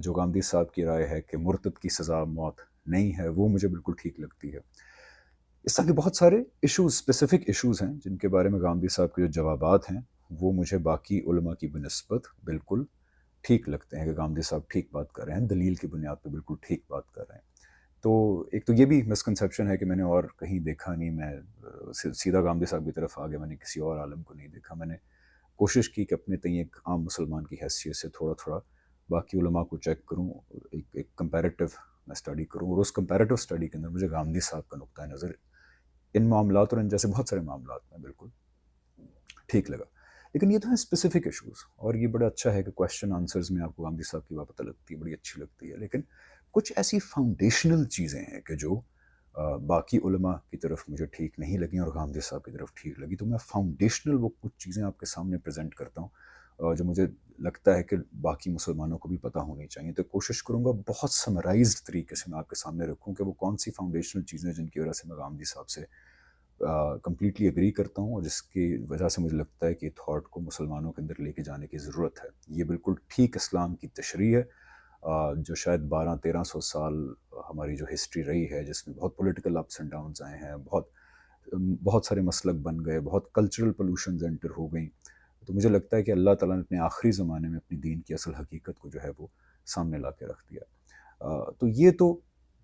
جو گاندھی صاحب کی رائے ہے کہ مرتد کی سزا موت نہیں ہے، وہ مجھے بالکل ٹھیک لگتی ہے۔ اس طرح کے بہت سارے ایشوز، اسپیسیفک ایشوز ہیں جن کے بارے میں گاندھی صاحب کے جو جوابات ہیں وہ مجھے باقی علماء کی بنسبت بالکل ٹھیک لگتے ہیں کہ گاندھی صاحب ٹھیک بات کر رہے ہیں، دلیل کی بنیاد پہ بالکل ٹھیک بات کر رہے ہیں۔ تو ایک تو یہ بھی مسکنسیپشن ہے کہ میں نے اور کہیں دیکھا نہیں، میں سیدھا گاندھی صاحب کی طرف آ گیا، میں نے کسی اور عالم کو نہیں دیکھا۔ میں نے کوشش کی کہ اپنے تئیں ایک عام مسلمان کی حیثیت سے تھوڑا تھوڑا باقی علماء کو چیک کروں، ایک کمپیریٹیو میں اسٹڈی کروں، اور اس کمپیریٹیو اسٹڈی کے اندر مجھے گاندھی صاحب کا نقطۂ نظر ان معاملات اور ان جیسے بہت سارے معاملات میں بالکل ٹھیک لگا۔ لیکن یہ تو ہے اسپیسیفک ایشوز، اور یہ بڑا اچھا ہے کہ کویشچن آنسرز میں آپ کو گاندھی صاحب کی بات پتہ لگتی ہے، بڑی اچھی لگتی ہے۔ لیکن کچھ ایسی فاؤنڈیشنل چیزیں ہیں کہ جو باقی علماء کی طرف مجھے ٹھیک نہیں لگیں اور گاندھی صاحب کی طرف ٹھیک لگی، تو میں فاؤنڈیشنل وہ کچھ چیزیں آپ کے سامنے پریزنٹ کرتا ہوں جو مجھے لگتا ہے کہ باقی مسلمانوں کو بھی پتہ ہونی چاہیے۔ تو کوشش کروں گا بہت سمرائزڈ طریقے سے میں آپ کے سامنے رکھوں کہ وہ کون سی فاؤنڈیشنل چیزیں جن کی وجہ سے میں گاندھی صاحب سے کمپلیٹلی ایگری کرتا ہوں، اور جس کی وجہ سے مجھے لگتا ہے کہ تھاٹ کو مسلمانوں کے اندر لے کے جانے کی ضرورت ہے۔ یہ بالکل ٹھیک اسلام کی تشریح ہے، جو شاید 1200-1300 سال ہماری جو ہسٹری رہی ہے، جس میں بہت پولیٹیکل اپس اینڈ ڈاؤنز آئے ہیں، بہت سارے مسلک بن گئے، بہت کلچرل پولوشنز انٹر ہو گئیں، تو مجھے لگتا ہے کہ اللہ تعالیٰ نے اپنے آخری زمانے میں اپنی دین کی اصل حقیقت کو جو ہے وہ سامنے لا کے رکھ دیا۔ تو یہ تو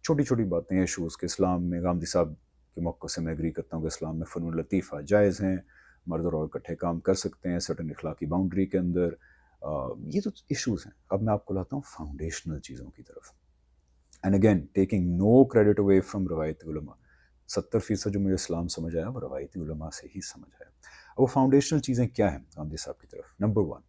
چھوٹی چھوٹی باتیں، ایشوز کہ اسلام میں گاندھی صاحب کے موقع سے میں ایگری کرتا ہوں کہ اسلام میں فنون لطیفہ جائز ہیں، مرد اور عورت اکٹھے کام کر سکتے ہیں سرٹن اخلاقی باؤنڈری کے اندر۔ یہ تو ایشوز ہیں۔ اب میں آپ کو لاتا ہوں فاؤنڈیشنل چیزوں کی طرف، and again taking no credit away from روایتی علماء۔ 70% جو مجھے اسلام سمجھ آیا وہ روایتی علماء سے ہی سمجھ آیا۔ اب وہ فاؤنڈیشنل چیزیں کیا ہیں گاندھی صاحب کی طرف؟ نمبر 1،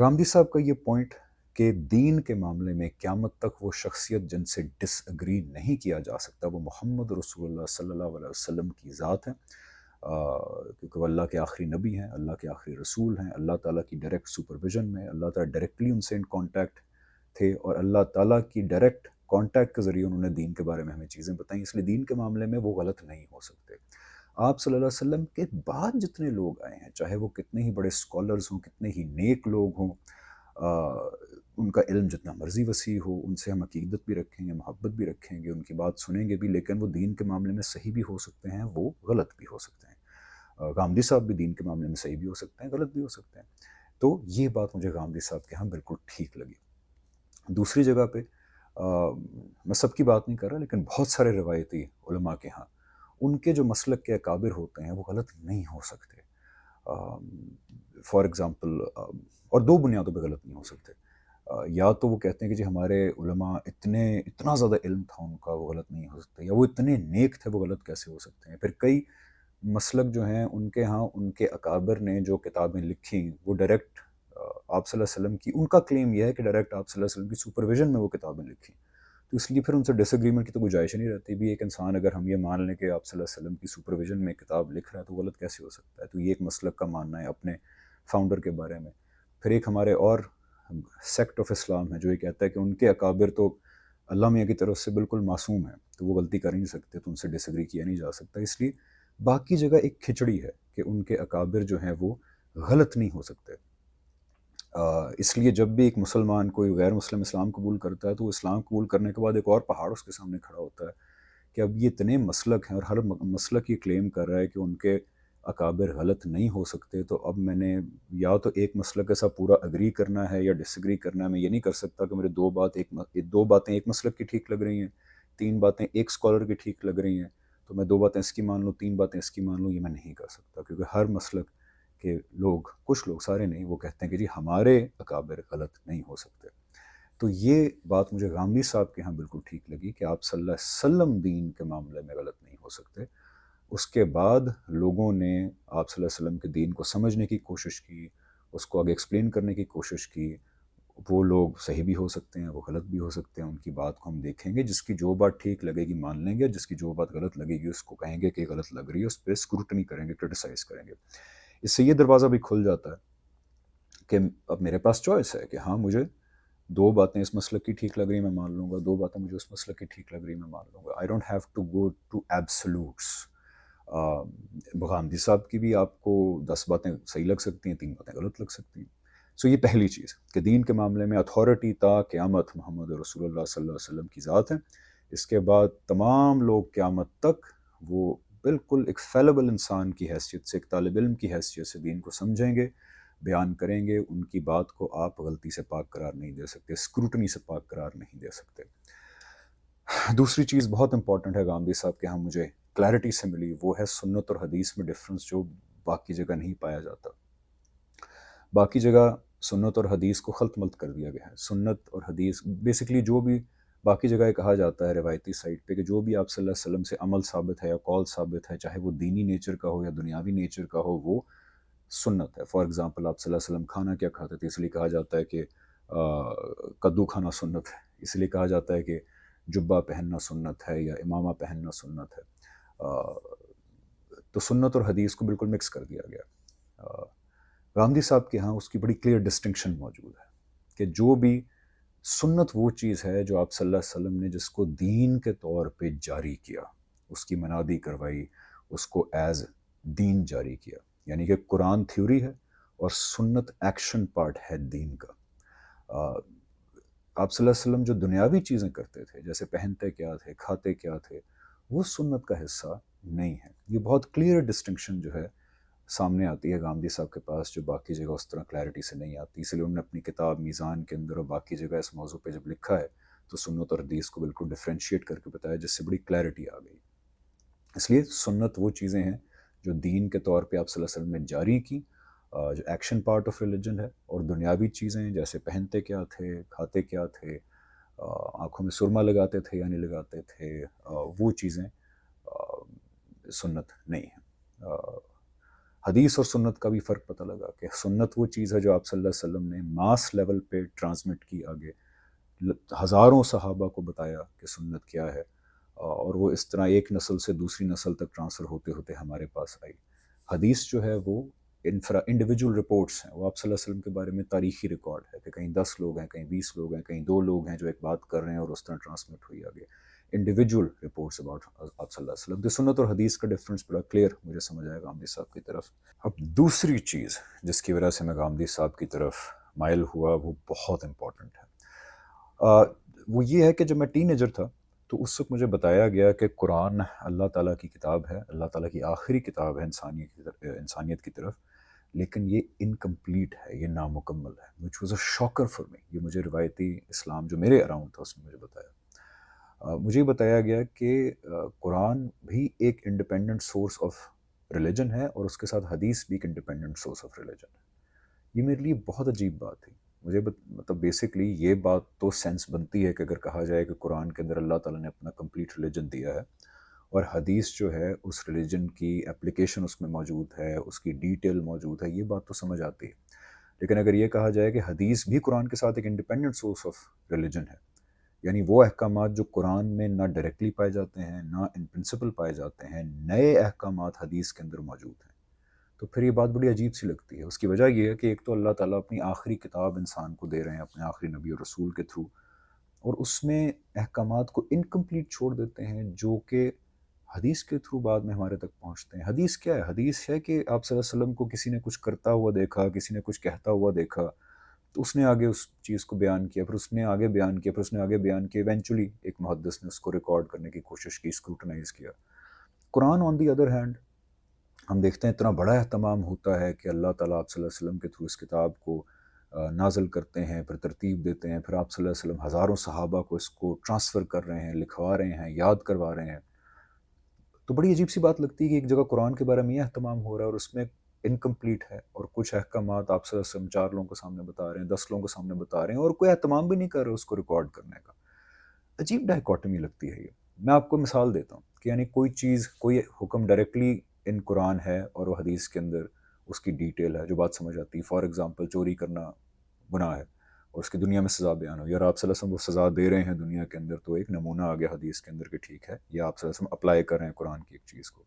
گاندھی صاحب کا یہ پوائنٹ کہ دین کے معاملے میں قیامت تک وہ شخصیت جن سے ڈس اگری نہیں کیا جا سکتا وہ محمد رسول اللہ صلی اللہ علیہ وسلم کی ذات ہے، کیونکہ وہ اللہ کے آخری نبی ہیں، اللہ کے آخری رسول ہیں، اللہ تعالیٰ کی ڈائریکٹ سپرویژن میں، اللہ تعالیٰ ڈائریکٹلی ان سے ان کانٹیکٹ تھے، اور اللہ تعالیٰ کی ڈائریکٹ کانٹیکٹ کے ذریعے انہوں نے دین کے بارے میں ہمیں چیزیں بتائیں، اس لیے دین کے معاملے میں وہ غلط نہیں ہو سکتے۔ آپ صلی اللہ علیہ وسلم کے بعد جتنے لوگ آئے ہیں، چاہے وہ کتنے ہی بڑے اسکالرز ہوں، کتنے ہی نیک لوگ ہوں، ان کا علم جتنا مرضی وسیع ہو، ان سے ہم عقیدت بھی رکھیں گے، محبت بھی رکھیں گے، ان کی بات سنیں گے بھی، لیکن وہ دین کے معاملے میں صحیح بھی ہو سکتے ہیں، وہ غلط بھی ہو سکتے ہیں۔ گاندھی صاحب بھی دین کے معاملے میں صحیح بھی ہو سکتے ہیں، غلط بھی ہو سکتے ہیں۔ تو یہ بات مجھے گاندھی صاحب کے ہاں بالکل ٹھیک لگی۔ دوسری جگہ پہ میں سب کی بات نہیں کر رہا، لیکن بہت سارے روایتی علماء کے ہاں ان کے جو مسلک کے اکابر ہوتے ہیں وہ غلط نہیں ہو سکتے۔ فار ایگزامپل، اور دو بنیادوں پہ غلط نہیں ہو سکتے، یا تو وہ کہتے ہیں کہ جی ہمارے علماء اتنا زیادہ علم تھا ان کا، وہ غلط نہیں ہو سکتے، یا وہ اتنے نیک تھے وہ غلط کیسے ہو سکتے ہیں۔ پھر کئی مسلک جو ہیں ان کے ہاں ان کے اکابر نے جو کتابیں لکھی وہ ڈائریکٹ آپ صلی اللہ علیہ وسلم کی، ان کا کلیم یہ ہے کہ ڈائریکٹ آپ صلی اللہ علیہ وسلم کی سپرویژن میں وہ کتابیں لکھی، تو اس لیے پھر ان سے ڈس ایگریمنٹ کی تو گنجائش نہیں رہتی بھی۔ ایک انسان اگر ہم یہ مان لیں کہ آپ صلی اللہ علیہ وسلم کی سپرویژن میں کتاب لکھ رہا ہے تو غلط کیسے ہو سکتا ہے؟ تو یہ ایک مسلک کا ماننا ہے اپنے فاؤنڈر کے بارے میں۔ پھر ایک ہمارے اور سیکٹ آف اسلام ہے جو یہ کہتا ہے کہ ان کے اکابر تو اللہ میاں کی طرف سے بالکل معصوم ہیں، تو وہ غلطی کر نہیں سکتے، تو ان سے ڈس ایگری کیا نہیں جا سکتا۔ اس لیے باقی جگہ ایک کھچڑی ہے کہ ان کے اکابر جو ہیں وہ غلط نہیں ہو سکتے۔ اس لیے جب بھی ایک مسلمان کوئی غیر مسلم اسلام قبول کرتا ہے تو وہ اسلام قبول کرنے کے بعد ایک اور پہاڑ اس کے سامنے کھڑا ہوتا ہے کہ اب یہ اتنے مسلک ہیں اور ہر مسلک یہ کلیم کر رہا ہے کہ ان کے اکابر غلط نہیں ہو سکتے، تو اب میں نے یا تو ایک مسلک کے ساتھ پورا اگری کرنا ہے یا ڈس ایگری کرنا ہے۔ میں یہ نہیں کر سکتا کہ میرے دو باتیں ایک مسلک کی ٹھیک لگ رہی ہیں، 3 باتیں ایک اسکالر کی ٹھیک لگ رہی ہیں، تو میں 2 باتیں اس کی مان لوں، 3 باتیں اس کی مان لوں، یہ میں نہیں کر سکتا، کیونکہ ہر مسلک کہ کچھ لوگ، سارے نہیں، وہ کہتے ہیں کہ جی ہمارے اکابر غلط نہیں ہو سکتے۔ تو یہ بات مجھے گاندھی صاحب کے ہاں بالکل ٹھیک لگی کہ آپ صلی اللہ علیہ وسلم دین کے معاملے میں غلط نہیں ہو سکتے۔ اس کے بعد لوگوں نے آپ صلی اللہ علیہ وسلم کے دین کو سمجھنے کی کوشش کی، اس کو آگے ایکسپلین کرنے کی کوشش کی، وہ لوگ صحیح بھی ہو سکتے ہیں، وہ غلط بھی ہو سکتے ہیں، ان کی بات کو ہم دیکھیں گے، جس کی جو بات ٹھیک لگے گی مان لیں گے، جس کی جو بات غلط لگے گی اس کو کہیں گے کہ غلط لگ رہی ہے، اس پہ اسکروٹنی کریں گے، کرٹیسائز کریں گے۔ اس سے یہ دروازہ بھی کھل جاتا ہے کہ اب میرے پاس چوائس ہے کہ ہاں مجھے 2 باتیں اس مسلک کی ٹھیک لگ رہی میں مان لوں گا، 2 باتیں مجھے اس مسلک کی ٹھیک لگ رہی میں مان لوں گا۔ I don't have to go to absolutes. Gandhi صاحب کی بھی آپ کو 10 باتیں صحیح لگ سکتی ہیں، 3 باتیں غلط لگ سکتی ہیں۔ سو یہ پہلی چیز کہ دین کے معاملے میں اتھارٹی تا قیامت محمد رسول اللہ صلی اللہ علیہ وسلم کی ذات ہے. اس کے بعد تمام لوگ قیامت تک وہ بالکل ایک فیلیبل انسان کی حیثیت سے، ایک طالب علم کی حیثیت سے دین کو سمجھیں گے، بیان کریں گے. ان کی بات کو آپ غلطی سے پاک قرار نہیں دے سکتے، اسکروٹنی سے پاک قرار نہیں دے سکتے. دوسری چیز بہت امپورٹنٹ ہے گامدی صاحب کے ہاں مجھے کلیئرٹی سے ملی، وہ ہے سنت اور حدیث میں ڈفرنس جو باقی جگہ نہیں پایا جاتا. باقی جگہ سنت اور حدیث کو خلط ملط کر دیا گیا ہے. سنت اور حدیث بیسکلی جو بھی باقی جگہ کہا جاتا ہے روایتی سائٹ پہ کہ جو بھی آپ صلی اللہ علیہ وسلم سے عمل ثابت ہے یا قول ثابت ہے، چاہے وہ دینی نیچر کا ہو یا دنیاوی نیچر کا ہو، وہ سنت ہے. فار ایگزامپل آپ صلی اللہ علیہ وسلم کھانا کیا کھاتے تھے، اس لیے کہا جاتا ہے کہ کدو کھانا سنت ہے. اس لیے کہا جاتا ہے کہ جبہ پہننا سنت ہے یا امامہ پہننا سنت ہے. تو سنت اور حدیث کو بالکل مکس کر دیا گیا. غامدی صاحب کے ہاں اس کی بڑی کلیئر ڈسٹنکشن موجود ہے کہ جو بھی سنت وہ چیز ہے جو آپ صلی اللہ علیہ وسلم نے جس کو دین کے طور پہ جاری کیا، اس کی منادی کروائی، اس کو ایز دین جاری کیا. یعنی کہ قرآن تھیوری ہے اور سنت ایکشن پارٹ ہے دین کا. آپ صلی اللہ علیہ وسلم جو دنیاوی چیزیں کرتے تھے، جیسے پہنتے کیا تھے، کھاتے کیا تھے، وہ سنت کا حصہ نہیں ہے. یہ بہت کلیئر ڈسٹنکشن جو ہے سامنے آتی ہے غامدی صاحب کے پاس، جو باقی جگہ اس طرح کلیئرٹی سے نہیں آتی. اس لیے انہوں نے اپنی کتاب میزان کے اندر اور باقی جگہ اس موضوع پہ جب لکھا ہے تو سنت اور حدیث کو بالکل ڈفرینشیٹ کر کے بتایا، جس سے بڑی کلیئرٹی آ گئی. اس لیے سنت وہ چیزیں ہیں جو دین کے طور پہ آپ صلی اللہ علیہ وسلم نے جاری کی، جو ایکشن پارٹ آف ریلیجن ہے. اور دنیاوی چیزیں جیسے پہنتے کیا تھے، کھاتے کیا تھے، آنکھوں میں سرما لگاتے تھے یا نہیں لگاتے تھے، وہ چیزیں سنت نہیں ہیں. حدیث اور سنت کا بھی فرق پتہ لگا کہ سنت وہ چیز ہے جو آپ صلی اللہ علیہ وسلم نے ماس لیول پہ ٹرانسمٹ کی، آگے ہزاروں صحابہ کو بتایا کہ سنت کیا ہے، اور وہ اس طرح ایک نسل سے دوسری نسل تک ٹرانسفر ہوتے ہوتے ہمارے پاس آئی. حدیث جو ہے وہ انڈیویجول رپورٹس ہیں، وہ آپ صلی اللہ علیہ وسلم کے بارے میں تاریخی ریکارڈ ہے کہ کہیں 10 لوگ ہیں، کہیں 20 لوگ ہیں، کہیں 2 لوگ ہیں جو ایک بات کر رہے ہیں اور اس طرح ٹرانسمٹ ہوئی آگے. انڈیویجول رپورٹس اباؤٹ آپ صلی اللہ علیہ وسلم. سنت اور حدیث کا ڈفرنس بڑا کلیئر مجھے سمجھ آئے غامدی صاحب کی طرف. اب دوسری چیز جس کی وجہ سے میں غامدی صاحب کی طرف مائل ہوا وہ بہت امپورٹنٹ ہے. وہ یہ ہے کہ جب میں ٹین ایجر تھا تو اس وقت مجھے بتایا گیا کہ قرآن اللہ تعالیٰ کی کتاب ہے، اللہ تعالیٰ کی آخری کتاب ہے انسانیت کی طرف، لیکن یہ انکمپلیٹ ہے، یہ نامکمل ہے. which was a shocker for me. یہ مجھے روایتی اسلام جو میرے اراؤنڈ تھا اس نے مجھے بتایا. مجھے بتایا گیا کہ قرآن بھی ایک انڈیپینڈنٹ سورس آف ریلیجن ہے اور اس کے ساتھ حدیث بھی ایک انڈیپینڈنٹ سورس آف ریلیجن ہے. یہ میرے لیے بہت عجیب بات تھی. مجھے مطلب بیسکلی یہ بات تو سینس بنتی ہے کہ اگر کہا جائے کہ قرآن کے اندر اللہ تعالیٰ نے اپنا کمپلیٹ ریلیجن دیا ہے اور حدیث جو ہے اس ریلیجن کی اپلیکیشن اس میں موجود ہے، اس کی ڈیٹیل موجود ہے، یہ بات تو سمجھ آتی ہے. لیکن اگر یہ کہا جائے کہ حدیث بھی قرآن کے ساتھ ایک انڈیپینڈنٹ سورس آف ریلیجن ہے، یعنی وہ احکامات جو قرآن میں نہ ڈائریکٹلی پائے جاتے ہیں نہ ان پرنسپل پائے جاتے ہیں، نئے احکامات حدیث کے اندر موجود ہیں، تو پھر یہ بات بڑی عجیب سی لگتی ہے. اس کی وجہ یہ ہے کہ ایک تو اللہ تعالیٰ اپنی آخری کتاب انسان کو دے رہے ہیں اپنے آخری نبی اور رسول کے تھرو، اور اس میں احکامات کو انکمپلیٹ چھوڑ دیتے ہیں جو کہ حدیث کے تھرو بعد میں ہمارے تک پہنچتے ہیں. حدیث کیا ہے؟ حدیث ہے کہ آپ صلی اللہ علیہ وسلم کو کسی نے کچھ کرتا ہوا دیکھا، کسی نے کچھ کہتا ہوا دیکھا، تو اس نے آگے اس چیز کو بیان کیا، پھر اس نے آگے بیان کیا، پھر اس نے آگے بیان کیا، ایونچولی ایک محدث نے اس کو ریکارڈ کرنے کی کوشش کی، اسکروٹنائز کیا. قرآن آن دی ادر ہینڈ ہم دیکھتے ہیں اتنا بڑا اہتمام ہوتا ہے کہ اللہ تعالیٰ آپ صلی اللہ علیہ وسلم کے تھرو اس کتاب کو نازل کرتے ہیں، پھر ترتیب دیتے ہیں، پھر آپ صلی اللہ علیہ وسلم ہزاروں صحابہ کو اس کو ٹرانسفر کر رہے ہیں، لکھوا رہے ہیں، یاد کروا رہے ہیں. تو بڑی عجیب سی بات لگتی ہے کہ ایک جگہ قرآن کے بارے میں یہ اہتمام ہو رہا ہے اور اس میں انکمپلیٹ ہے، اور کچھ احکامات آپ صلی اللہ علیہ وسلم 4 لوگوں کے سامنے بتا رہے ہیں، 10 لوگوں کے سامنے بتا رہے ہیں، اور کوئی اہتمام بھی نہیں کر رہے اس کو ریکارڈ کرنے کا. عجیب ڈائیکاٹمی لگتی ہے یہ. میں آپ کو مثال دیتا ہوں کہ یعنی کوئی چیز، کوئی حکم ڈائریکٹلی ان قرآن ہے اور وہ حدیث کے اندر اس کی ڈیٹیل ہے جو بات سمجھ آتی ہے. فار ایگزامپل چوری کرنا گناہ ہے اور اس کی دنیا میں سزا بیان ہو، یا آپ صلی اللہ علیہ وسلم وہ سزا دے رہے ہیں دنیا کے اندر، تو ایک نمونہ آ گیا حدیث کے اندر کہ ٹھیک ہے، یا آپ صلی اللہ علیہ وسلم اپلائی کر رہے ہیں قرآن کی ایک چیز کو.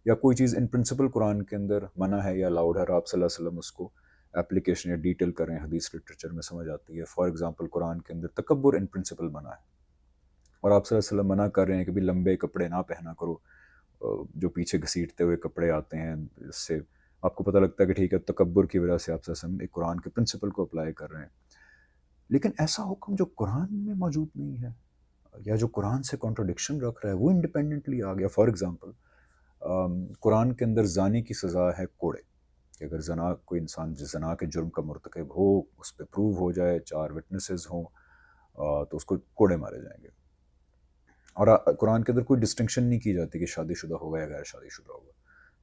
یا کوئی چیز ان پرنسپل قرآن کے اندر منع ہے یا الاؤڈ ہے اور آپ صلی اللہ علیہ وسلم اس کو اپلیکیشن یا ڈیٹیل کر رہے ہیں، حدیث لٹریچر میں سمجھ آتی ہے. فار ایگزامپل قرآن کے اندر تکبر ان پرنسپل منع ہے اور آپ صلی اللہ علیہ وسلم منع کر رہے ہیں کہ بھی لمبے کپڑے نہ پہنا کرو، جو پیچھے گھسیٹتے ہوئے کپڑے آتے ہیں، اس سے آپ کو پتہ لگتا ہے کہ ٹھیک ہے تکبر کی وجہ سے آپ سے ایک قرآن کے پرنسپل کو اپلائی کر رہے ہیں، لیکن ایسا حکم جو قرآن میں موجود نہیں ہے یا جو قرآن سے کانٹرڈکشن رکھ رہا ہے وہ انڈیپینڈنٹلی آ گیا. فار ایگزامپل قرآن کے اندر زانی کی سزا ہے کوڑے، کہ اگر کوئی انسان جس زنا کے جرم کا مرتکب ہو، اس پہ پروو ہو جائے، 4 وٹنسز ہوں، تو اس کو کوڑے مارے جائیں گے. اور قرآن کے اندر کوئی ڈسٹنکشن نہیں کی جاتی کہ شادی شدہ ہوگا یا غیر شادی شدہ ہوگا.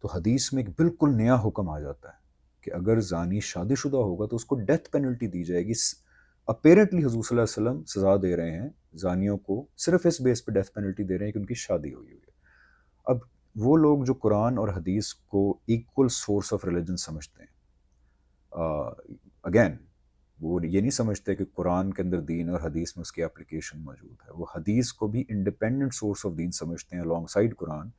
تو حدیث میں ایک بالکل نیا حکم آ جاتا ہے کہ اگر زانی شادی شدہ ہوگا تو اس کو ڈیتھ پینلٹی دی جائے گی. اپیرنٹلی حضور صلی اللہ علیہ وسلم سزا دے رہے ہیں زانیوں کو، صرف اس بیس پہ ڈیتھ پینلٹی دے رہے ہیں کہ ان کی شادی ہوئی ہے. اب وہ لوگ جو قرآن اور حدیث کو ایکول سورس آف ریلیجن سمجھتے ہیں، اگین وہ یہ نہیں سمجھتے کہ قرآن کے اندر دین اور حدیث میں اس کی اپلیکیشن موجود ہے، وہ حدیث کو بھی انڈیپینڈنٹ سورس آف دین سمجھتے ہیں الانگ سائڈ قرآن.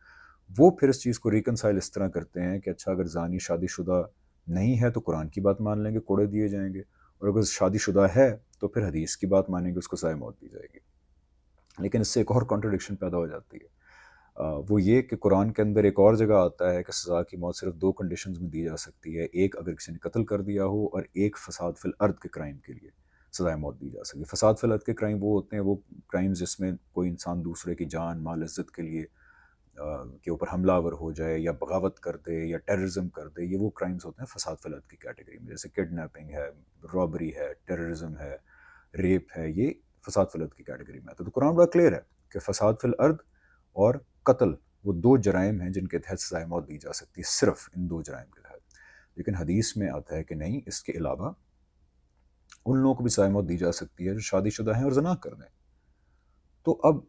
وہ پھر اس چیز کو ریکنسائل اس طرح کرتے ہیں کہ اچھا اگر زانی شادی شدہ نہیں ہے تو قرآن کی بات مان لیں گے، کوڑے دیے جائیں گے، اور اگر شادی شدہ ہے تو پھر حدیث کی بات مانیں گے، اس کو سزائے موت دی جائے گی. لیکن اس سے ایک اور کانٹرڈکشن پیدا ہو جاتی ہے، وہ یہ کہ قرآن کے اندر ایک اور جگہ آتا ہے کہ سزا کی موت صرف 2 کنڈیشنز میں دی جا سکتی ہے. ایک اگر کسی نے قتل کر دیا ہو، اور ایک فساد فی الارض کے کرائم کے لیے سزائے موت دی جا سکتی ہے. فساد فی الارض کے کرائم وہ ہوتے ہیں، وہ کرائمز جس میں کوئی انسان دوسرے کی جان مال عزت کے لیے کے اوپر حملہ آور ہو جائے یا بغاوت کر دے یا ٹیررزم کر دے. یہ وہ کرائمز ہوتے ہیں فساد فی الارض کی کیٹیگری میں، جیسے کڈنیپنگ ہے، رابری ہے، ٹیررزم ہے، ریپ ہے، یہ فساد فی الارض کی کیٹیگری میں آتا ہے. تو قرآن بڑا کلیئر ہے کہ فساد فی الارض اور قتل وہ 2 جرائم ہیں جن کے تحت سزائے موت دی جا سکتی ہے، صرف ان 2 جرائم کے تحت. لیکن حدیث میں آتا ہے کہ نہیں، اس کے علاوہ ان لوگوں کو بھی سزائے موت دی جا سکتی ہے جو شادی شدہ ہیں اور زنا کر دیں. تو اب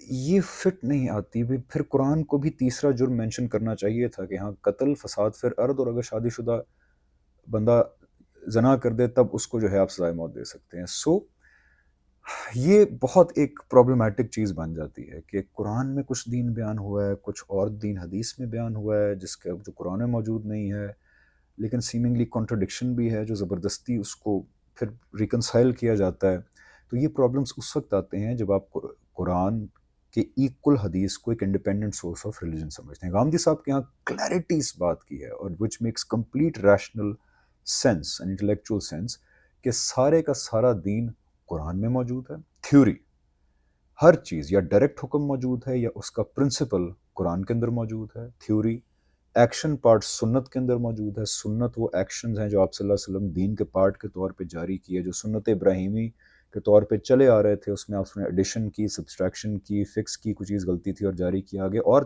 یہ فٹ نہیں آتی. پھر قرآن کو بھی تیسرا جرم مینشن کرنا چاہیے تھا کہ ہاں قتل، فساد فی الارض، اور اگر شادی شدہ بندہ زنا کر دے تب اس کو جو ہے آپ سزائے موت دے سکتے ہیں. سو یہ بہت ایک پرابلمٹک چیز بن جاتی ہے کہ قرآن میں کچھ دین بیان ہوا ہے، کچھ اور دین حدیث میں بیان ہوا ہے جس کا جو قرآن میں موجود نہیں ہے، لیکن سیمنگلی کانٹرڈکشن بھی ہے جو زبردستی اس کو پھر ریکنسائل کیا جاتا ہے. تو یہ پرابلمس اس وقت آتے ہیں جب آپ قرآن کے ایکول حدیث کو ایک انڈیپینڈنٹ سورس آف ریلیجن سمجھتے ہیں. غامدی صاحب کے یہاں کلیئرٹی اس بات کی ہے، اور which makes complete rational sense and intellectual sense, کہ سارے کا سارا دین قرآن میں موجود ہے. تھیوری ہر چیز یا ڈائریکٹ حکم موجود ہے یا اس کا پرنسپل قرآن کے اندر موجود ہے. تھیوری ایکشن پارٹ سنت کے اندر موجود ہے. سنت وہ ایکشنز ہیں جو آپ صلی اللہ علیہ وسلم دین کے پارٹ کے طور پہ جاری کیے، جو سنت ابراہیمی کے طور پہ چلے آ رہے تھے. اس میں آپ نے ایڈیشن کی، سبسٹریکشن کی، فکس کی، کوئی چیز غلطی تھی اور جاری کیا آگے. اور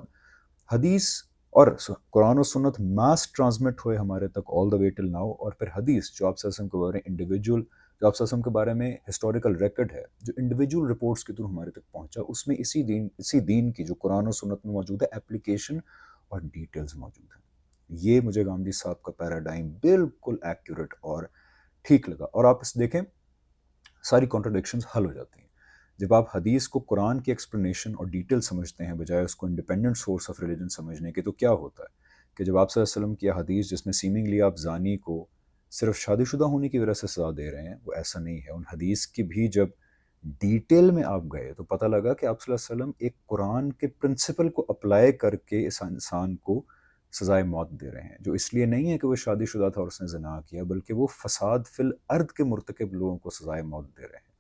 حدیث اور قرآن و سنت ماس ٹرانسمٹ ہوئے ہمارے تک آل دا وے ٹل ناؤ. اور پھر حدیث جو آپ صلی اللہ علیہ وسلم کے بارے میں انڈیویجول، جو آپ صلی اللہ علیہ وسلم کے بارے میں ہسٹوریکل ریکڈ ہے، جو انڈیویجول رپورٹس کے تھرو ہمارے تک پہنچا، اس میں اسی دین کی جو قرآن و سنت میں موجود ہے اپلیکیشن اور ڈیٹیلز موجود ہیں. یہ مجھے گاندھی صاحب کا پیراڈائم بالکل ایکوریٹ اور ٹھیک لگا. اور آپ اس دیکھیں ساری کانٹرڈکشنز حل ہو جاتی ہیں جب آپ حدیث کو قرآن کی ایکسپلینیشن اور ڈیٹیل سمجھتے ہیں بجائے اس کو انڈیپینڈنٹ سورس آف ریلیجن سمجھنے کے. تو کیا ہوتا ہے کہ جب آپ صلی اللہ علیہ وسلم کی حدیث جس میں سیمنگلی آپ زانی کو صرف شادی شدہ ہونے کی وجہ سے سزا دے رہے ہیں، وہ ایسا نہیں ہے. ان حدیث کی بھی جب ڈیٹیل میں آپ گئے تو پتہ لگا کہ آپ صلی اللہ علیہ وسلم ایک قرآن کے پرنسپل کو اپلائی کر کے اس انسان کو سزائے موت دے رہے ہیں، جو اس لیے نہیں ہے کہ وہ شادی شدہ تھا اور اس نے زنا کیا، بلکہ وہ فساد فی الارض کے مرتکب لوگوں کو سزائے موت دے رہے ہیں.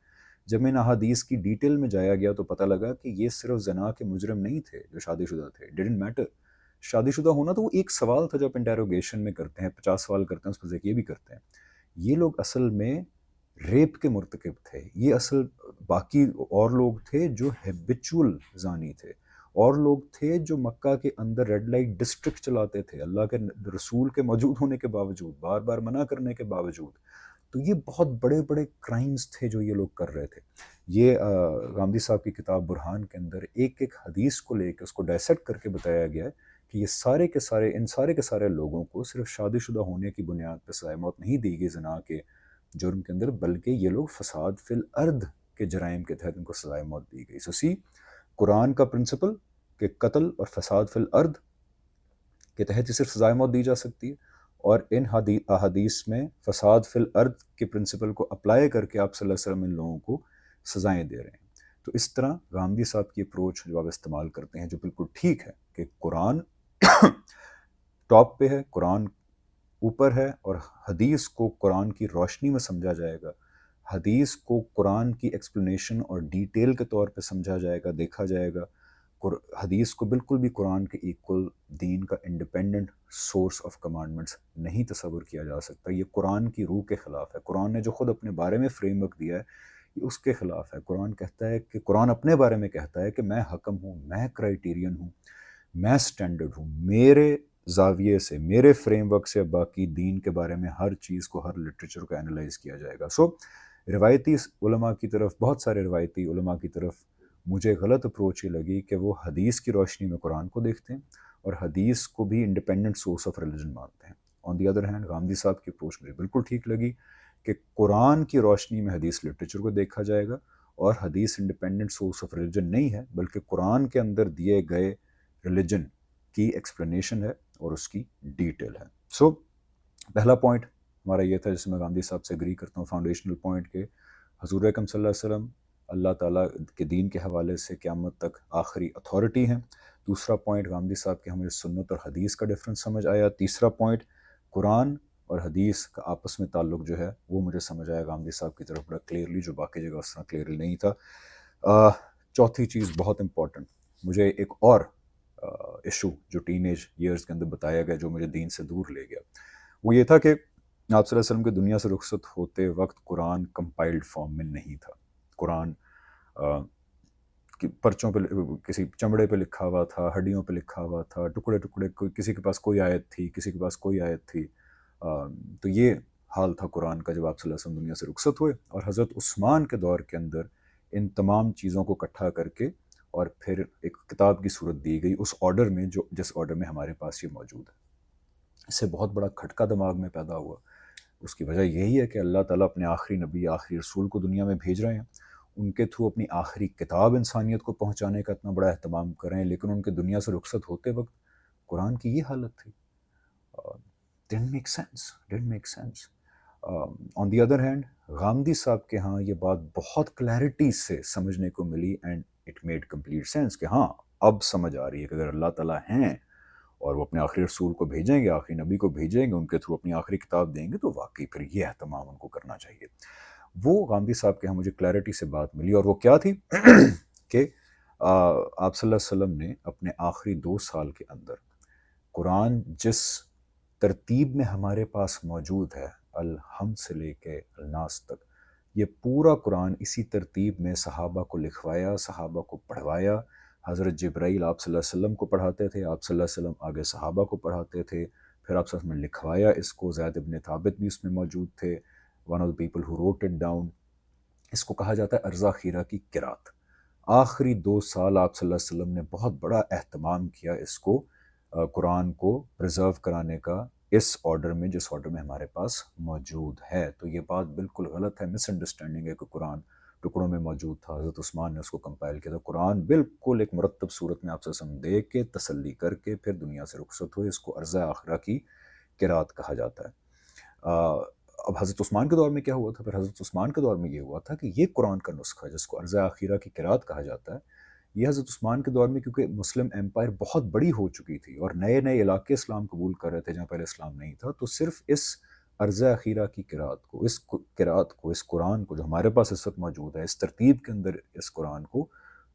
جب ان احادیث کی ڈیٹیل میں جایا گیا تو پتہ لگا کہ یہ صرف زنا کے مجرم نہیں تھے جو شادی شدہ تھے. Didn't matter. شادی شدہ ہونا تو وہ ایک سوال تھا جو آپ انٹیروگیشن میں کرتے ہیں، 50 سوال کرتے ہیں، اس پر سے یہ بھی کرتے ہیں. یہ لوگ اصل میں ریپ کے مرتکب تھے. یہ اصل باقی اور لوگ تھے جو ہیبچول زانی تھے، اور لوگ تھے جو مکہ کے اندر ریڈ لائٹ ڈسٹرکٹ چلاتے تھے اللہ کے رسول کے موجود ہونے کے باوجود، بار بار منع کرنے کے باوجود. تو یہ بہت بڑے بڑے کرائمز تھے جو یہ لوگ کر رہے تھے. یہ غامدی صاحب کی کتاب برہان کے اندر ایک ایک حدیث کو لے کے اس کو ڈائسیکٹ کر کے بتایا گیا ہے کہ یہ سارے کے سارے لوگوں کو صرف شادی شدہ ہونے کی بنیاد پہ سزائے موت نہیں دی گئی زنا کے جرم کے اندر، بلکہ یہ لوگ فساد فی الارض کے جرائم کے تحت ان کو سزائے موت دی گئی. سو قرآن کا پرنسپل کہ قتل اور فساد فی الارض کے تحت ہی صرف سزائے موت دی جا سکتی ہے، اور ان احادیث میں فساد فی الارض کے پرنسپل کو اپلائی کر کے آپ صلی اللہ علیہ وسلم ان لوگوں کو سزائیں دے رہے ہیں. تو اس طرح غامدی صاحب کی اپروچ جو آپ استعمال کرتے ہیں جو بالکل ٹھیک ہے کہ قرآن ٹاپ پہ ہے، قرآن اوپر ہے، اور حدیث کو قرآن کی روشنی میں سمجھا جائے گا، حدیث کو قرآن کی ایکسپلینیشن اور ڈیٹیل کے طور پہ سمجھا جائے گا، دیکھا جائے گا۔ حدیث کو بالکل بھی قرآن کے ایکول دین کا انڈیپینڈنٹ سورس آف کمانڈمنٹس نہیں تصور کیا جا سکتا۔ یہ قرآن کی روح کے خلاف ہے۔ قرآن نے جو خود اپنے بارے میں فریم ورک دیا ہے یہ اس کے خلاف ہے۔ قرآن کہتا ہے کہ قرآن اپنے بارے میں کہتا ہے کہ میں حکم ہوں، میں کرائٹیرین ہوں، میں سٹینڈرڈ ہوں، میرے زاویے سے، میرے فریم ورک سے باقی دین کے بارے میں ہر چیز کو، ہر لٹریچر کو انالائز کیا جائے گا۔ روایتی علماء کی طرف، بہت سارے روایتی علماء کی طرف مجھے غلط اپروچ یہ لگی کہ وہ حدیث کی روشنی میں قرآن کو دیکھتے ہیں اور حدیث کو بھی انڈیپینڈنٹ سورس آف ریلیجن مانتے ہیں۔ آن دی ادر ہینڈ غامدی صاحب کی اپروچ مجھے بالکل ٹھیک لگی کہ قرآن کی روشنی میں حدیث لٹریچر کو دیکھا جائے گا، اور حدیث انڈیپینڈنٹ سورس آف ریلیجن نہیں ہے، بلکہ قرآن کے اندر دیے گئے ریلیجن کی ایکسپلینیشن ہے اور اس کی ڈیٹیل ہے۔ پہلا پوائنٹ ہمارا یہ تھا جس میں گاندھی صاحب سے اگری کرتا ہوں، فاؤنڈیشنل پوائنٹ کہ حضور اکرم صلی اللہ علیہ وسلم اللہ تعالیٰ کے دین کے حوالے سے قیامت تک آخری اتھارٹی ہیں۔ دوسرا پوائنٹ گاندھی صاحب کے ہمیں سنت اور حدیث کا ڈفرنس سمجھ آیا۔ تیسرا پوائنٹ قرآن اور حدیث کا آپس میں تعلق جو ہے وہ مجھے سمجھ آیا گاندھی صاحب کی طرف بڑا کلیئرلی، جو باقی جگہ اس طرح کلیئرلی نہیں تھا۔ چوتھی چیز بہت امپورٹنٹ، مجھے ایک اور ایشو جو ٹین ایج ایئرز کے اندر بتایا گیا جو مجھے دین سے دور لے گیا، وہ یہ تھا کہ آپ صلی اللہ علیہ وسلم کے دنیا سے رخصت ہوتے وقت قرآن کمپائلڈ فارم میں نہیں تھا۔ قرآن پرچوں پہ، کسی چمڑے پہ لکھا ہوا تھا، ہڈیوں پہ لکھا ہوا تھا، ٹکڑے ٹکڑے، کسی کے پاس کوئی آیت تھی، کسی کے پاس کوئی آیت تھی۔ تو یہ حال تھا قرآن کا جب آپ صلی اللہ علیہ وسلم دنیا سے رخصت ہوئے، اور حضرت عثمان کے دور کے اندر ان تمام چیزوں کو اکٹھا کر کے اور پھر ایک کتاب کی صورت دی گئی اس آرڈر میں جس آرڈر میں ہمارے پاس یہ موجود ہے۔ اس سے بہت بڑا کھٹکا دماغ میں پیدا ہوا۔ اس کی وجہ یہی ہے کہ اللہ تعالیٰ اپنے آخری نبی، آخری رسول کو دنیا میں بھیج رہے ہیں، ان کے تھرو اپنی آخری کتاب انسانیت کو پہنچانے کا اتنا بڑا اہتمام کر رہے ہیں، لیکن ان کے دنیا سے رخصت ہوتے وقت قرآن کی یہ حالت تھی۔ didn't make sense. On the other hand Ghamidi صاحب کے ہاں یہ بات بہت کلیئرٹی سے سمجھنے کو ملی، and it made complete sense کہ ہاں اب سمجھ آ رہی ہے کہ اگر اللہ تعالیٰ ہیں اور وہ اپنے آخری رسول کو بھیجیں گے، آخری نبی کو بھیجیں گے، ان کے تھرو اپنی آخری کتاب دیں گے، تو واقعی پھر یہ اہتمام ان کو کرنا چاہیے۔ وہ غامدی صاحب کے ہاں مجھے کلیئرٹی سے بات ملی، اور وہ کیا تھی کہ آپ صلی اللہ علیہ وسلم نے اپنے آخری 2 سال کے اندر قرآن جس ترتیب میں ہمارے پاس موجود ہے، الحمد سے لے کے الناس تک، یہ پورا قرآن اسی ترتیب میں صحابہ کو لکھوایا، صحابہ کو پڑھوایا۔ حضرت جبرائیل آپ صلی اللہ علیہ وسلم کو پڑھاتے تھے، آپ صلی اللہ علیہ وسلم آگے صحابہ کو پڑھاتے تھے، پھر آپ صلی اللہ علیہ وسلم نے لکھوایا اس کو، زید ابن ثابت بھی اس میں موجود تھے، one of the people who wrote it down۔ اس کو کہا جاتا ہے ارزا خیرہ کی قرات۔ آخری 2 سال آپ صلی اللہ علیہ وسلم نے بہت بڑا اہتمام کیا اس کو، قرآن کو پرزرو کرانے کا اس آرڈر میں جس آرڈر میں ہمارے پاس موجود ہے۔ تو یہ بات بالکل غلط ہے، مس انڈرسٹینڈنگ ہے کہ قرآن ٹکڑوں میں موجود تھا، حضرت عثمان نے اس کو کمپائل کیا تھا۔ قرآن بالکل ایک مرتب صورت میں آپ صلی اللہ علیہ وسلم دے کے تسلی کر کے پھر دنیا سے رخصت ہوئے، اس کو ارزہ آخرہ کی قرات کہا جاتا ہے۔ اب حضرت عثمان کے دور میں کیا ہوا تھا؟ پھر حضرت عثمان کے دور میں یہ ہوا تھا کہ یہ قرآن کا نسخہ جس کو ارزہ آخرہ کی قرات کہا جاتا ہے، یہ حضرت عثمان کے دور میں کیونکہ مسلم امپائر بہت بڑی ہو چکی تھی اور نئے نئے علاقے اسلام قبول کر رہے تھے جہاں پہلے اسلام نہیں تھا، تو صرف اس ارزہ اخیرہ کی قرات کو، اس قرات کو، اس قرآن کو جو ہمارے پاس اس وقت موجود ہے، اس ترتیب کے اندر اس قرآن کو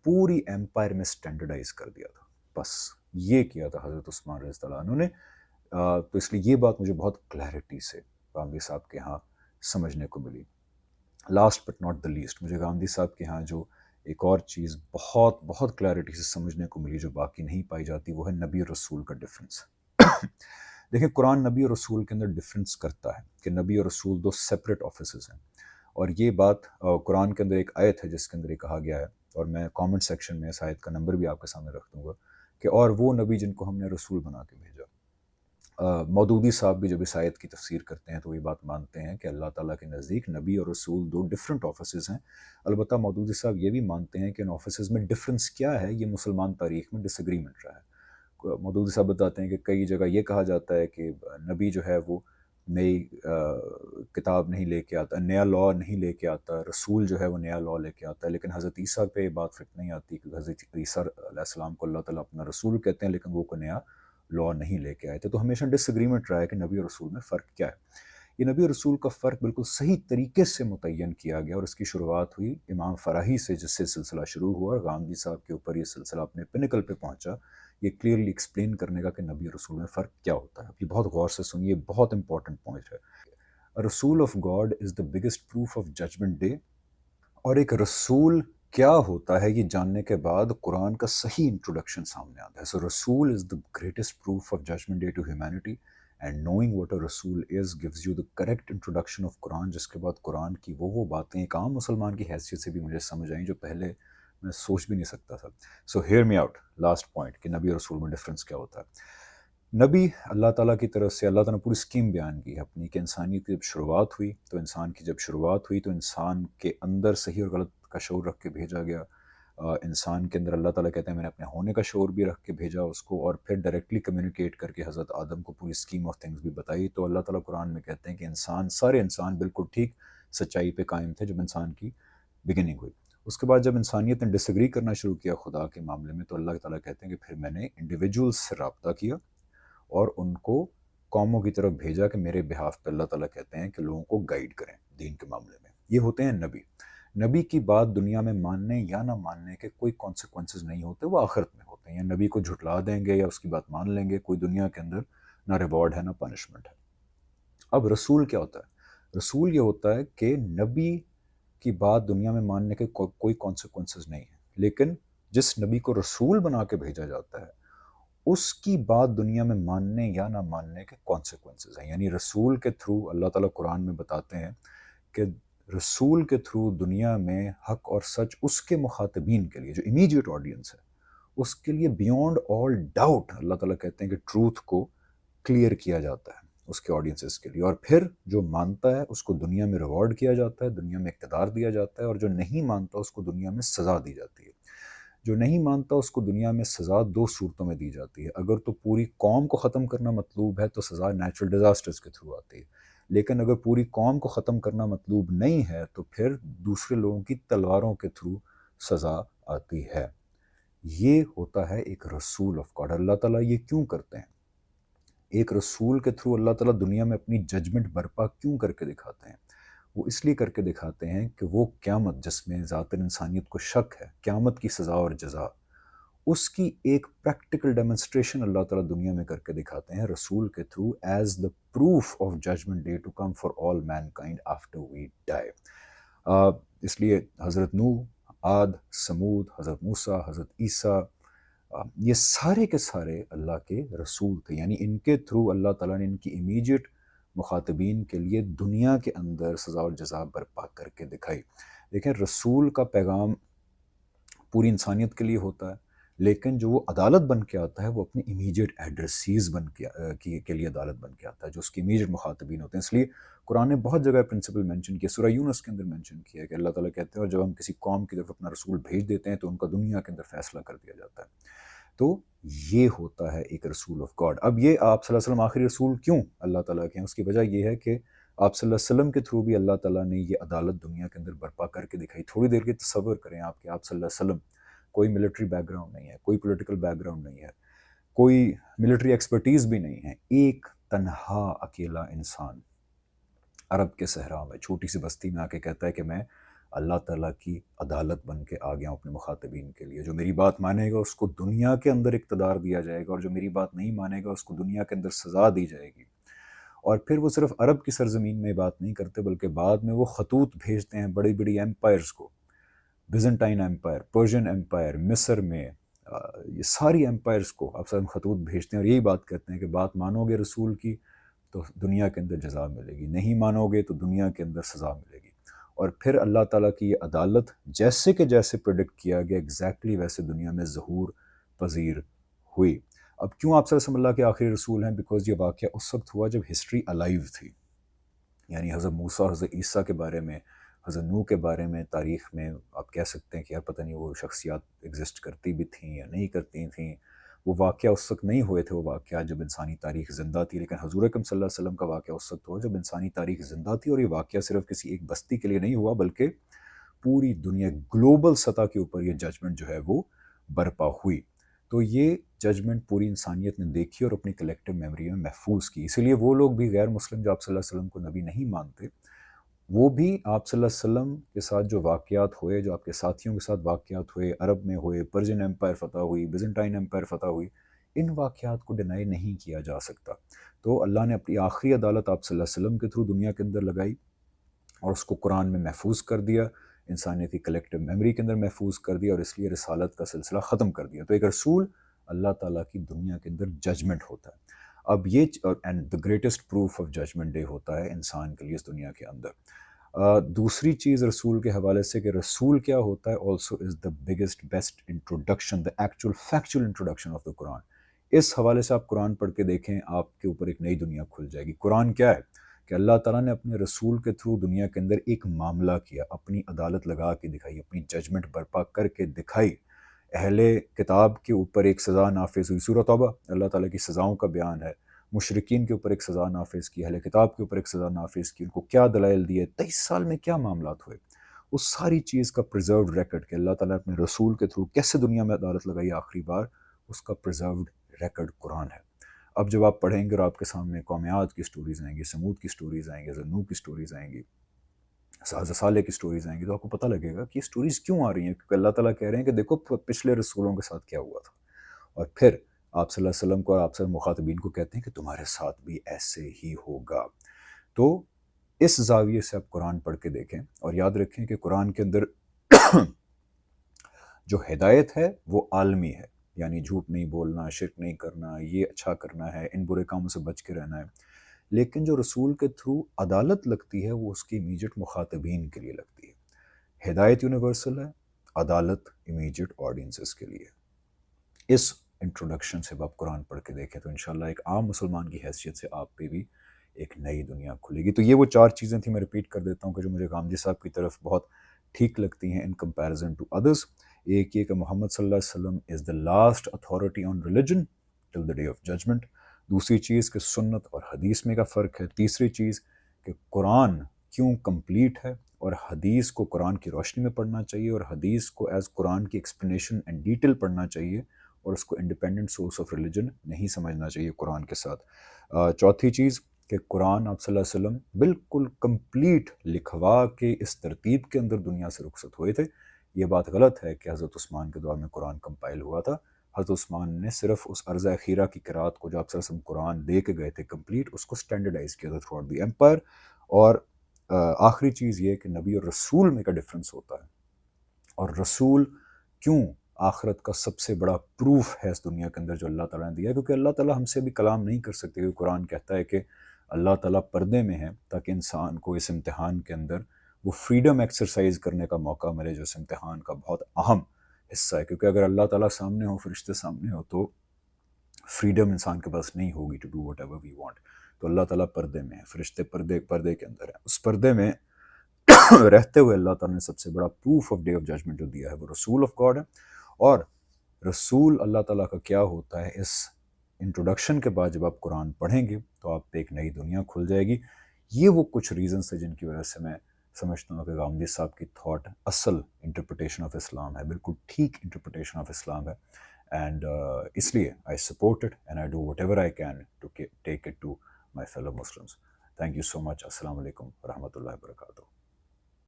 پوری امپائر میں سٹینڈرڈائز کر دیا تھا۔ بس یہ کیا تھا حضرت عثمان رضی اللہ عنہ نے۔ تو اس لیے یہ بات مجھے بہت کلیئرٹی سے غامدی صاحب کے ہاں سمجھنے کو ملی۔ Last but not the least, مجھے غامدی صاحب کے ہاں جو ایک اور چیز بہت بہت کلیئرٹی سے سمجھنے کو ملی جو باقی نہیں پائی جاتی، وہ ہے نبی اور رسول کا ڈفرینس۔ دیکھیں قرآن نبی اور رسول کے اندر ڈفرینس کرتا ہے کہ نبی اور رسول 2 سیپریٹ آفیسز ہیں، اور یہ بات قرآن کے اندر ایک آیت ہے جس کے اندر یہ کہا گیا ہے، اور میں کامنٹ سیکشن میں اس آیت کا نمبر بھی آپ کے سامنے رکھ دوں گا کہ اور وہ نبی جن کو ہم نے رسول بنا کے بھیجا۔ مودودی صاحب بھی جب اس آیت کی تفسیر کرتے ہیں تو یہ بات مانتے ہیں کہ اللہ تعالیٰ کے نزدیک نبی اور رسول 2 ڈفرینٹ آفیسز ہیں۔ البتہ مودودی صاحب یہ بھی مانتے ہیں کہ ان آفیسز میں ڈفرینس کیا ہے، یہ مسلمان تاریخ میں ڈس ایگریمنٹ رہا ہے۔ مودودی صاحب بتاتے ہیں کہ کئی جگہ یہ کہا جاتا ہے کہ نبی جو ہے وہ نئی کتاب نہیں لے کے آتا، نیا لاء نہیں لے کے آتا، رسول جو ہے وہ نیا لاء لے کے آتا ہے، لیکن حضرت عیسیٰ پہ یہ بات فٹ نہیں آتی کہ حضرت عیسیٰ علیہ السلام کو اللہ تعالیٰ اپنا رسول کہتے ہیں لیکن وہ کوئی نیا لا نہیں لے کے آئے تھے. تو ہمیشہ ڈس ایگریمنٹ رہا ہے کہ نبی اور رسول میں فرق کیا ہے. یہ نبی اور رسول کا فرق بالکل صحیح طریقے سے متعین کیا گیا، اور اس کی شروعات ہوئی امام فراہی سے، جس سے سلسلہ شروع ہوا، اور غامدی صاحب کے اوپر یہ سلسلہ اپنے پنیکل پہ پہنچا یہ کلیئرلی ایکسپلین کرنے کا کہ نبی اور رسول میں فرق کیا ہوتا ہے. یہ بہت غور سے سنیے، بہت امپورٹنٹ پوائنٹ ہے. رسول of God is the biggest proof of judgment day. اور ایک رسول کیا ہوتا ہے یہ جاننے کے بعد قرآن کا صحیح انٹروڈکشن سامنے آتا ہے. سو رسول is the greatest proof of judgment day to humanity. And knowing what a رسول is gives you the correct introduction of Quran, جس کے بعد قرآن کی وہ باتیں ایک عام مسلمان کی حیثیت سے بھی مجھے سمجھ آئیں جو پہلے میں سوچ بھی نہیں سکتا تھا. So hear me out last point کہ نبی اور رسول میں ڈفرینس کیا ہوتا ہے. نبی اللہ تعالیٰ کی طرف سے اللہ تعالیٰ نے پوری اسکیم بیان کی ہے اپنی کہ انسانیت کی جب شروعات ہوئی تو انسان کے اندر صحیح اور غلط کا شعور رکھ کے بھیجا گیا. انسان کے اندر اللہ تعالیٰ کہتے ہیں میں نے اپنے ہونے کا شعور بھی رکھ کے بھیجا اس کو، اور پھر ڈائریکٹلی کمیونیکیٹ کر کے حضرت آدم کو پوری اسکیم آف تھنگس بھی بتائی. تو اللہ تعالیٰ قرآن میں کہتے ہیں کہ سارے انسان بالکل ٹھیک سچائی پہ قائم تھے جب انسان کی بگننگ ہوئی. اس کے بعد جب انسانیت نے ڈس ایگری کرنا شروع کیا خدا کے معاملے میں، تو اللہ تعالیٰ کہتے ہیں کہ پھر میں نے انڈیویجولس سے رابطہ کیا اور ان کو قوموں کی طرف بھیجا کہ میرے بہاف پہ اللہ تعالیٰ کہتے ہیں کہ لوگوں کو گائیڈ کریں دین کے معاملے میں. یہ ہوتے ہیں نبی. نبی کی بات دنیا میں ماننے یا نہ ماننے کے کوئی کانسیکوینسز نہیں ہوتے، وہ آخرت میں ہوتے ہیں. یا نبی کو جھٹلا دیں گے یا اس کی بات مان لیں گے، کوئی دنیا کے اندر نہ ریوارڈ ہے نہ پنشمنٹ ہے. اب رسول کیا ہوتا ہے؟ رسول یہ ہوتا ہے کہ نبی کی بات دنیا میں ماننے کے کوئی کانسیکوینسز نہیں ہیں، لیکن جس نبی کو رسول بنا کے بھیجا جاتا ہے اس کی بات دنیا میں ماننے یا نہ ماننے کے کانسیکوینسز ہیں. یعنی رسول کے تھرو اللہ تعالیٰ قرآن میں بتاتے ہیں کہ رسول کے تھرو دنیا میں حق اور سچ اس کے مخاطبین کے لیے جو امیجیٹ آڈینس ہے اس کے لیے بیونڈ آل ڈاؤٹ اللہ تعالیٰ کہتے ہیں کہ ٹروتھ کو کلیئر کیا جاتا ہے اس کے آڈینسز کے لیے. اور پھر جو مانتا ہے اس کو دنیا میں ریوارڈ کیا جاتا ہے، دنیا میں اقتدار دیا جاتا ہے، اور جو نہیں مانتا اس کو دنیا میں سزا دی جاتی ہے. جو نہیں مانتا اس کو دنیا میں سزا دو صورتوں میں دی جاتی ہے. اگر تو پوری قوم کو ختم کرنا مطلوب ہے تو سزا نیچرل ڈیزاسٹرز کے تھرو آتی ہے، لیکن اگر پوری قوم کو ختم کرنا مطلوب نہیں ہے تو پھر دوسرے لوگوں کی تلواروں کے تھرو سزا آتی ہے. یہ ہوتا ہے ایک رسول آف گاڈ. اللہ تعالیٰ یہ کیوں کرتے ہیں؟ ایک رسول کے تھرو اللہ تعالیٰ دنیا میں اپنی ججمنٹ برپا کیوں کر کے دکھاتے ہیں؟ وہ اس لیے کر کے دکھاتے ہیں کہ وہ قیامت جس میں ذات انسانیت کو شک ہے، قیامت کی سزا اور جزا، اس کی ایک پریکٹیکل ڈیمونسٹریشن اللہ تعالیٰ دنیا میں کر کے دکھاتے ہیں رسول کے through is the proof of judgment day to come for all mankind after we die. اس لیے حضرت نوح، عاد، سمود، حضرت موسیٰ، حضرت عیسیٰ، یہ سارے کے سارے اللہ کے رسول تھے. یعنی ان کے تھرو اللہ تعالیٰ نے ان کی امیجیٹ مخاطبین کے لیے دنیا کے اندر سزا اور جزا برپا کر کے دکھائی. دیکھیں رسول کا پیغام پوری انسانیت کے لیے ہوتا ہے، لیکن جو وہ عدالت بن کے آتا ہے وہ اپنی امیجیٹ ایڈریسیز بن کے لیے عدالت بن کے آتا ہے جو اس کی امیجیٹ مخاطبین ہوتے ہیں. اس لیے قرآن نے بہت جگہ پرنسپل مینشن کیا. سورہ یونس کے اندر مینشن کیا ہے کہ اللہ تعالیٰ کہتے ہیں اور جب ہم کسی قوم کی طرف اپنا رسول بھیج دیتے ہیں تو ان کا دنیا کے اندر فیصلہ کر دیا جاتا ہے. تو یہ ہوتا ہے ایک رسول آف گاڈ. اب یہ آپ صلی اللہ علیہ وسلم آخری رسول کیوں اللہ تعالیٰ کے ہیں؟ اس کی وجہ یہ ہے کہ آپ صلی اللہ علیہ وسلم کے تھرو بھی اللہ تعالیٰ نے یہ عدالت دنیا کے اندر برپا کر کے دکھائی. تھوڑی دیر کے تصور کریں آپ کہ آپ صلی اللہ علیہ وسلم کوئی ملٹری بیک گراؤنڈ نہیں ہے، کوئی پولیٹیکل بیک گراؤنڈ نہیں ہے، کوئی ملٹری ایکسپرٹیز بھی نہیں ہے، ایک تنہا اکیلا انسان عرب کے صحرا میں چھوٹی سی بستی میں آ کے کہتا ہے کہ میں اللہ تعالیٰ کی عدالت بن کے آ گیا ہوں اپنے مخاطبین کے لیے. جو میری بات مانے گا اس کو دنیا کے اندر اقتدار دیا جائے گا، اور جو میری بات نہیں مانے گا اس کو دنیا کے اندر سزا دی جائے گی. اور پھر وہ صرف عرب کی سرزمین میں بات نہیں کرتے بلکہ بعد میں وہ خطوط بھیجتے ہیں بڑی بڑی ایمپائرز کو، بیزنٹائن ایمپائر، پرشین ایمپائر، مصر میں یہ ساری ایمپائرز کو آپ سب خطوط بھیجتے ہیں اور یہی بات کہتے ہیں کہ بات مانو گے رسول کی تو دنیا کے اندر جزا ملے گی، نہیں مانو گے تو دنیا کے اندر سزا ملے گی. اور پھر اللہ تعالیٰ کی یہ عدالت جیسے کہ جیسے پریڈکٹ کیا گیا ایگزیکٹلی ویسے دنیا میں ظہور پذیر ہوئی. اب کیوں آپ صلی اللہ علیہ وسلم اللہ کے آخری رسول ہیں؟ بیکاز یہ واقعہ اس وقت ہوا جب ہسٹری الائیو تھی. یعنی حضرت موسیٰ، حضرت عیسیٰ کے بارے میں، حضرت نوح کے بارے میں تاریخ میں آپ کہہ سکتے ہیں کہ یار پتہ نہیں وہ شخصیات ایگزسٹ کرتی بھی تھیں یا نہیں کرتی تھیں. وہ واقعہ اس وقت نہیں ہوئے تھے، وہ واقعہ جب انسانی تاریخ زندہ تھی. لیکن حضور اکرم صلی اللہ علیہ وسلم کا واقعہ اس وقت ہوا جب انسانی تاریخ زندہ تھی، اور یہ واقعہ صرف کسی ایک بستی کے لیے نہیں ہوا بلکہ پوری دنیا گلوبل سطح کے اوپر یہ ججمنٹ جو ہے وہ برپا ہوئی. تو یہ ججمنٹ پوری انسانیت نے دیکھی اور اپنی کلیکٹیو میموری میں محفوظ کی. اسی لیے وہ لوگ بھی غیر مسلم جو آپ صلی اللہ علیہ وسلم کو نبی نہیں مانتے، وہ بھی آپ صلی اللہ علیہ وسلم کے ساتھ جو واقعات ہوئے، جو آپ کے ساتھیوں کے ساتھ واقعات ہوئے، عرب میں ہوئے، پرشین امپائر فتح ہوئی، بیزنٹائن امپائر فتح ہوئی، ان واقعات کو ڈینائی نہیں کیا جا سکتا. تو اللہ نے اپنی آخری عدالت آپ صلی اللہ علیہ وسلم کے تھرو دنیا کے اندر لگائی اور اس کو قرآن میں محفوظ کر دیا، انسانیتی کلیکٹیو میموری کے اندر محفوظ کر دیا، اور اس لیے رسالت کا سلسلہ ختم کر دیا. تو ایک رسول اللہ تعالیٰ کی دنیا کے اندر ججمنٹ ہوتا ہے. اب یہ and the greatest proof of judgment day ہوتا ہے انسان کے لیے اس دنیا کے اندر. دوسری چیز رسول کے حوالے سے کہ رسول کیا ہوتا ہے، also is the biggest best introduction, the actual factual introduction of the Quran. اس حوالے سے آپ قرآن پڑھ کے دیکھیں، آپ کے اوپر ایک نئی دنیا کھل جائے گی. قرآن کیا ہے کہ اللہ تعالیٰ نے اپنے رسول کے تھرو دنیا کے اندر ایک معاملہ کیا، اپنی عدالت لگا کے دکھائی، اپنی ججمنٹ برپا کر کے دکھائی. اہل کتاب کے اوپر ایک سزا نافذ ہوئی، سورۃ توبہ اللہ تعالیٰ کی سزاؤں کا بیان ہے. مشرکین کے اوپر ایک سزا نافذ کی، اہل کتاب کے اوپر ایک سزا نافذ کی، ان کو کیا دلائل دیے، 23 سال میں کیا معاملات ہوئے، اس ساری چیز کا پرزروڈ ریکارڈ کہ اللہ تعالیٰ نے اپنے رسول کے تھرو کیسے دنیا میں عدالت لگائی آخری بار، اس کا پرزروڈ ریکارڈ قرآن ہے. اب جب آپ پڑھیں گے اور آپ کے سامنے قوم عاد کی سٹوریز آئیں گی، سمود کی سٹوریز آئیں گی، ذنو کی سٹوریز آئیں گی، صالح کی سٹوریز آئیں گی، تو آپ کو پتہ لگے گا کہ یہ سٹوریز کیوں آ رہی ہیں. کیونکہ اللہ تعالیٰ کہہ رہے ہیں کہ دیکھو پچھلے رسولوں کے ساتھ کیا ہوا تھا، اور پھر آپ صلی اللہ علیہ وسلم کو اور آپ سے مخاطبین کو کہتے ہیں کہ تمہارے ساتھ بھی ایسے ہی ہوگا. تو اس زاویے سے آپ قرآن پڑھ کے دیکھیں اور یاد رکھیں کہ قرآن کے اندر جو ہدایت ہے وہ عالمی ہے، یعنی جھوٹ نہیں بولنا، شرک نہیں کرنا، یہ اچھا کرنا ہے، ان برے کاموں سے بچ کے رہنا ہے. لیکن جو رسول کے تھرو عدالت لگتی ہے وہ اس کی امیجیٹ مخاطبین کے لیے لگتی ہے. ہدایت یونیورسل ہے، عدالت امیجیٹ آڈینسز کے لیے. اس انٹروڈکشن سے آپ قرآن پڑھ کے دیکھیں تو انشاءاللہ ایک عام مسلمان کی حیثیت سے آپ پہ بھی ایک نئی دنیا کھلے گی. تو یہ وہ 4 چیزیں تھیں، میں ریپیٹ کر دیتا ہوں کہ جو مجھے غامدی صاحب کی طرف بہت ٹھیک لگتی ہیں ان کمپیریزن ٹو ادرس. ایک یہ کہ محمد صلی اللہ علیہ وسلم is the last authority on religion till the day of judgment. دوسری چیز کہ سنت اور حدیث میں کا فرق ہے. تیسری چیز کہ قرآن کیوں کمپلیٹ ہے اور حدیث کو قرآن کی روشنی میں پڑھنا چاہیے اور حدیث کو ایز قرآن کی ایکسپلینیشن اینڈ ڈیٹیل پڑھنا چاہیے اور اس کو انڈیپینڈنٹ سورس آف ریلیجن نہیں سمجھنا چاہیے قرآن کے ساتھ. چوتھی چیز کہ قرآن آپ صلی اللہ علیہ وسلم بالکل کمپلیٹ لکھوا کے اس ترتیب کے اندر دنیا سے رخصت ہوئے تھے. یہ بات غلط ہے کہ حضرت عثمان کے دور میں قرآن کمپائل ہوا تھا. حضرت عثمان نے صرف اس عرض اخیرہ کی قرات کو جو آپ صلی اللہ علیہ وسلم قرآن دے کے گئے تھے کمپلیٹ، اس کو سٹینڈرڈائز کیا تھا تھرو آؤٹ دی ایمپائر. اور آخری چیز یہ کہ نبی اور رسول میں کا ڈفرنس ہوتا ہے، اور رسول کیوں آخرت کا سب سے بڑا پروف ہے اس دنیا کے اندر جو اللہ تعالیٰ نے دیا ہے. کیونکہ اللہ تعالیٰ ہم سے بھی کلام نہیں کر سکتے، کیونکہ قرآن کہتا ہے کہ اللہ تعالیٰ پردے میں ہے تاکہ انسان کو اس امتحان کے اندر وہ فریڈم ایکسرسائز کرنے کا موقع ملے جو اس امتحان کا بہت اہم حصہ ہے. کیونکہ اگر اللہ تعالیٰ سامنے ہو، فرشتے سامنے ہو، تو فریڈم انسان کے پاس نہیں ہوگی to do whatever we want. تو اللہ تعالیٰ پردے میں ہے، فرشتے پردے کے اندر ہیں. اس پردے میں رہتے ہوئے اللہ تعالیٰ نے سب سے بڑا proof of day of judgement جو دیا ہے وہ رسول آف گاڈ ہے. اور رسول اللہ تعالیٰ کا کیا ہوتا ہے، اس انٹروڈکشن کے بعد جب آپ قرآن پڑھیں گے تو آپ پہ ایک نئی دنیا کھل جائے گی. یہ وہ کچھ ریزنس ہیں جن کی وجہ سے میں سمجھتا ہوں کہ غامدی صاحب کی تھاٹ اصل انٹرپریٹیشن آف اسلام ہے، بالکل ٹھیک انٹرپریٹیشن آف اسلام ہے. اینڈ اس لیے I support it and I do whatever I can to take it to my fellow muslims. Thank you so much. السلام علیکم ورحمۃ اللہ وبرکاتہ.